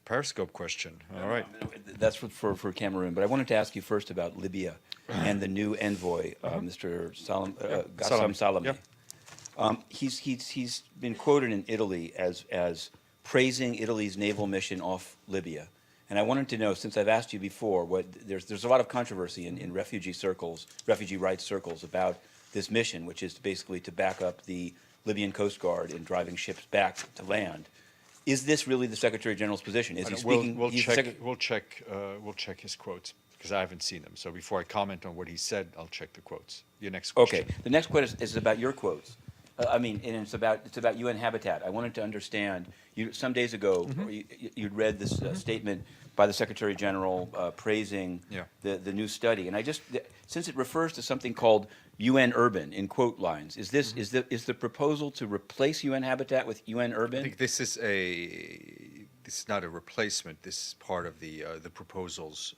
Periscope question. All right. That's for Cameroon. But I wanted to ask you first about Libya and the new envoy, Mr. Gassam Salame. Yep. He's been quoted in Italy as praising Italy's naval mission off Libya. And I wanted to know, since I've asked you before, there's a lot of controversy in refugee rights circles about this mission, which is basically to back up the Libyan Coast Guard in driving ships back to land. Is this really the Secretary General's position? Is he speaking? We'll check his quotes because I haven't seen them. So before I comment on what he said, I'll check the quotes. Your next question. Okay. The next question is about your quotes. And it's about UN Habitat. I wanted to understand. Some days ago, you'd read this statement by the Secretary General praising the new study, and since it refers to something called UN Urban in quote lines, is the proposal to replace UN Habitat with UN Urban? I think this is not a replacement. This is part of the proposals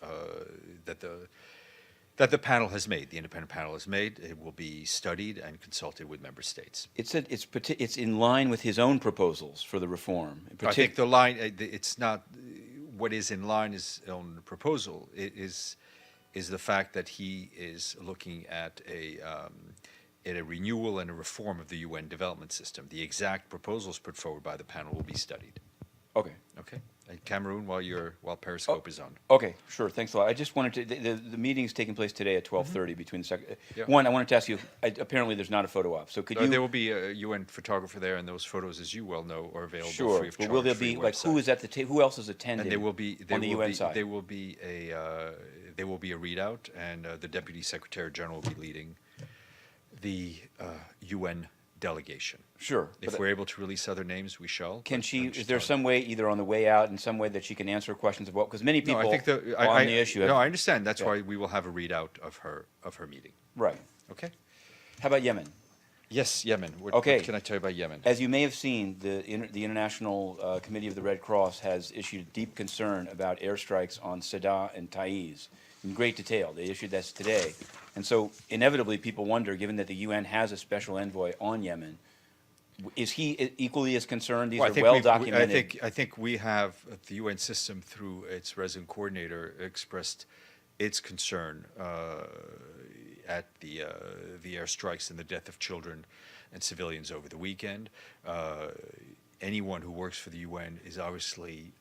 that the panel has made, the independent panel has made. It will be studied and consulted with member states. It's in line with his own proposals for the reform. I think the line, it's not, what is in line is on the proposal is the fact that he is looking at a renewal and a reform of the UN development system. The exact proposals put forward by the panel will be studied. Okay. Okay. And Cameroon, while Periscope is on. Okay, sure. Thanks a lot. I just wanted to. The meeting is taking place today at 12:30 between the One, I wanted to ask you. Apparently, there's not a photo op. So could you? There will be a UN photographer there, and those photos, as you well know, are available free of charge. Sure. Will there be who is at the who else is attending? And there will be on the UN side. There will be a readout, and the Deputy Secretary General will be leading the UN delegation. Sure. If we're able to release other names, we shall. Can she? Is there some way, either on the way out, in some way that she can answer questions of what? Because many people on the issue. No, I understand. That's why we will have a readout of her meeting. Right. Okay. How about Yemen? Yes, Yemen. What can I tell you about Yemen? As you may have seen, the International Committee of the Red Cross has issued deep concern about airstrikes on Sada and Taiz in great detail. They issued this today. And so inevitably people wonder, given that the UN has a special envoy on Yemen, is he equally as concerned? These are well documented. I think we have the UN system through its resident coordinator expressed its concern at the airstrikes and the death of children and civilians over the weekend. Anyone who works for the UN is obviously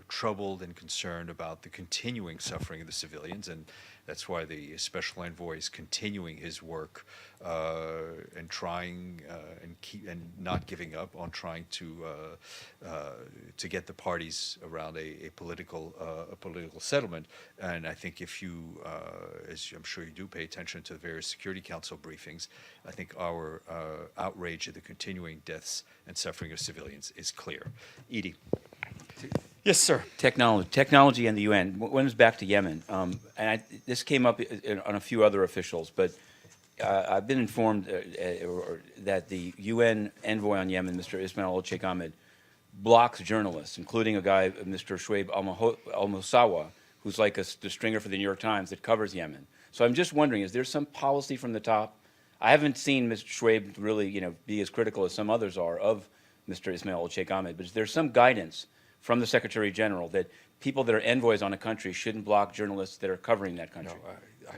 troubled and concerned about the continuing suffering of the civilians, and that's why the special envoy is continuing his work and trying and not giving up on trying to get the parties around a political settlement. And I think if you, as I'm sure you do, pay attention to the various Security Council briefings, I think our outrage at the continuing deaths and suffering of civilians is clear. Edie. Yes, sir. Technology and the UN. When it's back to Yemen, and this came up on a few other officials, but I've been informed that the UN envoy on Yemen, Mr. Ismail al-Sheikh Ahmed, blocks journalists, including a guy, Mr. Shoaib al-Musawa, who's like the stringer for the New York Times that covers Yemen. So I'm just wondering, is there some policy from the top? I haven't seen Mr. Shoaib really, be as critical as some others are of Mr. Ismail al-Sheikh Ahmed, but is there some guidance from the Secretary General that people that are envoys on a country shouldn't block journalists that are covering that country? No,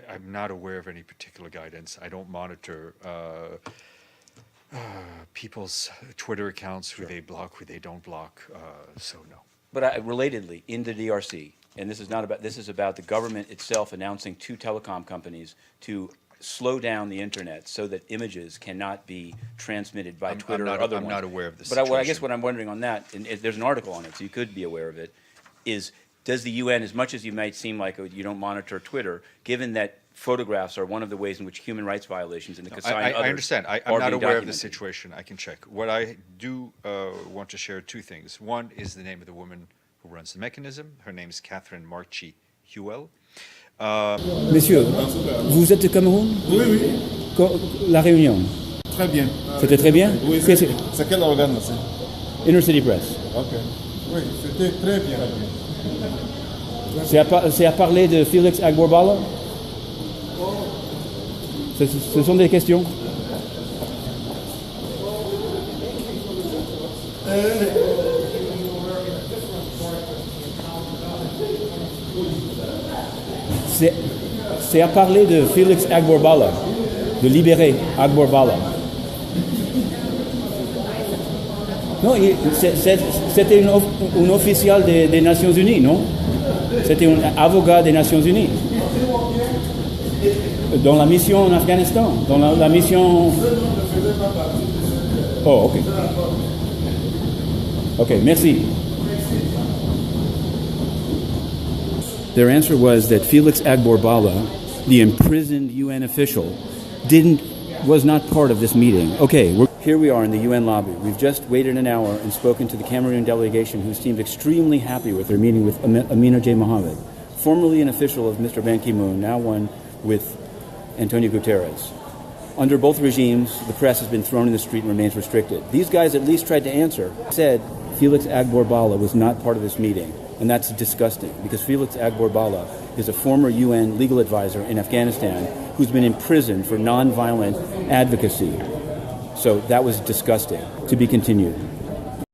I'm not aware of any particular guidance. I don't monitor people's Twitter accounts, who they block, who they don't block, so no. But relatedly, in the DRC, and this is about the government itself announcing to telecom companies to slow down the internet so that images cannot be transmitted by Twitter or other ones. I'm not aware of this situation. But I guess what I'm wondering on that, and there's an article on it, so you could be aware of it, is does the UN, as much as you might seem like you don't monitor Twitter, given that photographs are one of the ways in which human rights violations in the Kasai and others I understand. I'm not aware of the situation. I can check. What I do want to share two things. One is the name of the woman who runs the mechanism. Her name is Catherine Marchi Huel. Messieurs, vous êtes de Cameroun? Oui, oui. La réunion? Très bien. C'était très bien? Oui, c'est quel organe c'est? Inner City Press. Ok. Oui, c'était très bien. C'est à parler de Felix Agbor Balla? Ce sont des questions? C'est à parler de Felix Agbor Balla, de libérer Agbor Balla. Non, c'était un officiel des Nations Unies, non? C'était un avocat des Nations Unies. Dans la mission en Afghanistan, dans la mission... Oh, ok. Ok, merci. Their answer was that Felix Agbor Balla, the imprisoned UN official, was not part of this meeting. Okay, here we are in the UN lobby. We've just waited an hour and spoken to the Cameroon delegation, who seemed extremely happy with their meeting with Amina Mohammed, formerly an official of Mr. Ban Ki-moon, now one with Antonio Guterres. Under both regimes, the press has been thrown in the street and remains restricted. These guys at least tried to answer. Said Felix Agbor Balla was not part of this meeting, and that's disgusting, because Felix Agbor Balla is a former UN legal advisor in Afghanistan who's been imprisoned for nonviolent advocacy. So that was disgusting. To be continued.